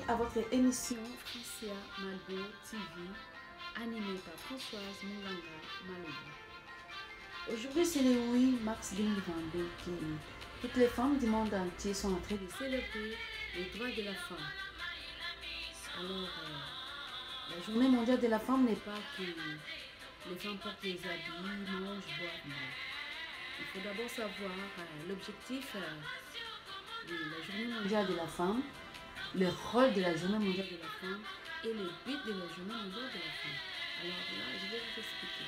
à votre émission Francia Malbo TV, animée par Françoise Moulanga Malbo. Aujourd'hui, c'est le 8 mars 2022 que toutes les femmes du monde entier sont en train de célébrer les droits de la femme. Alors, la journée mondiale de la femme n'est pas que les femmes portent les habits, mangent, boivent. Non. Il faut d'abord savoir l'objectif de la journée mondiale de la femme, le rôle de la journée mondiale de la femme et le but de la journée mondiale de la femme. Alors là, je vais vous expliquer.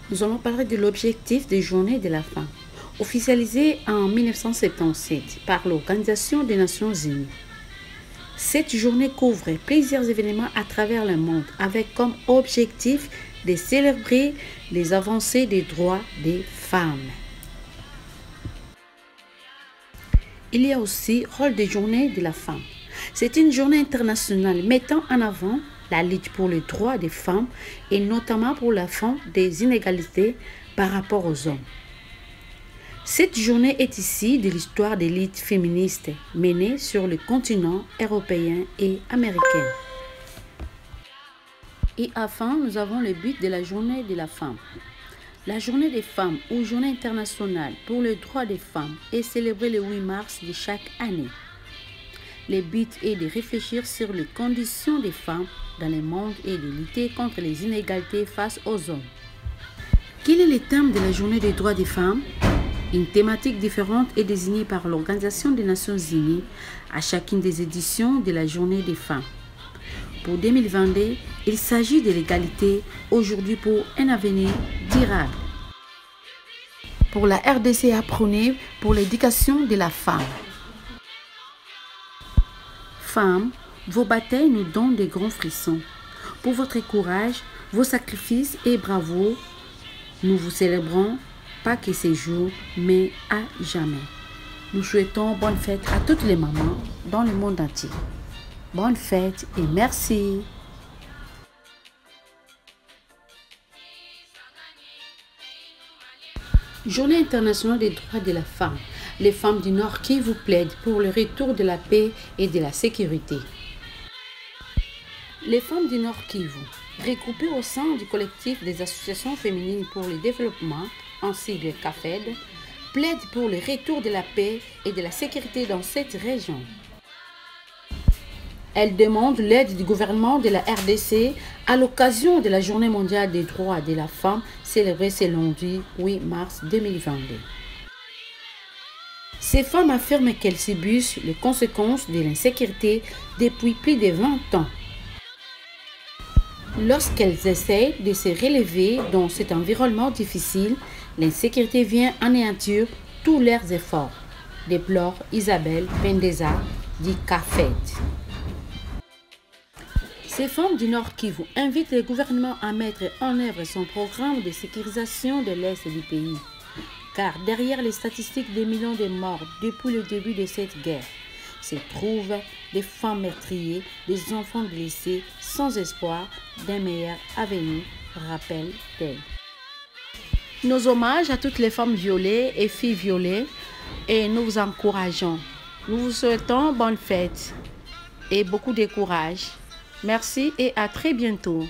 Nous allons parler de l'objectif des journées de la femme, officialisé en 1977 par l'Organisation des Nations Unies. Cette journée couvre plusieurs événements à travers le monde avec comme objectif de célébrer les avancées des droits des femmes. Il y a aussi rôle des journées de la femme. C'est une journée internationale mettant en avant la lutte pour les droits des femmes et notamment pour la fin des inégalités par rapport aux hommes. Cette journée est issue de l'histoire des luttes féministes menées sur le continent européen et américain. Et enfin, nous avons le but de la journée de la femme. La journée des femmes ou journée internationale pour les droits des femmes est célébrée le 8 mars de chaque année. Le but est de réfléchir sur les conditions des femmes dans le monde et de lutter contre les inégalités face aux hommes. Quel est le thème de la journée des droits des femmes? Une thématique différente est désignée par l'Organisation des Nations Unies à chacune des éditions de la journée des femmes. Pour 2022, il s'agit de l'égalité aujourd'hui pour un avenir durable. Pour la RDC à prôner pour l'éducation de la femme. Femmes, vos batailles nous donnent de grands frissons. Pour votre courage, vos sacrifices et bravoure, nous vous célébrons, pas que ces jours, mais à jamais. Nous souhaitons bonne fête à toutes les mamans dans le monde entier. Bonne fête et merci. Journée internationale des droits de la femme. Les femmes du Nord qui vous plaident pour le retour de la paix et de la sécurité. Les femmes du Nord Kivu, regroupées au sein du collectif des associations féminines pour le développement, en sigle CAFED, plaident pour le retour de la paix et de la sécurité dans cette région. Elles demandent l'aide du gouvernement de la RDC à l'occasion de la Journée mondiale des droits de la femme célébrée ce lundi 8 mars 2022. Ces femmes affirment qu'elles subissent les conséquences de l'insécurité depuis plus de 20 ans. Lorsqu'elles essayent de se relever dans cet environnement difficile, l'insécurité vient anéantir tous leurs efforts, déplore Isabelle Pendeza dit CAFED. Ces femmes du Nord Kivu invitent le gouvernement à mettre en œuvre son programme de sécurisation de l'Est du pays. Car derrière les statistiques des millions de morts depuis le début de cette guerre, se trouvent des femmes meurtrières, des enfants blessés sans espoir d'un meilleur avenir, rappelle-t-elle. Nos hommages à toutes les femmes violées et filles violées et nous vous encourageons. Nous vous souhaitons bonne fête et beaucoup de courage. Merci et à très bientôt.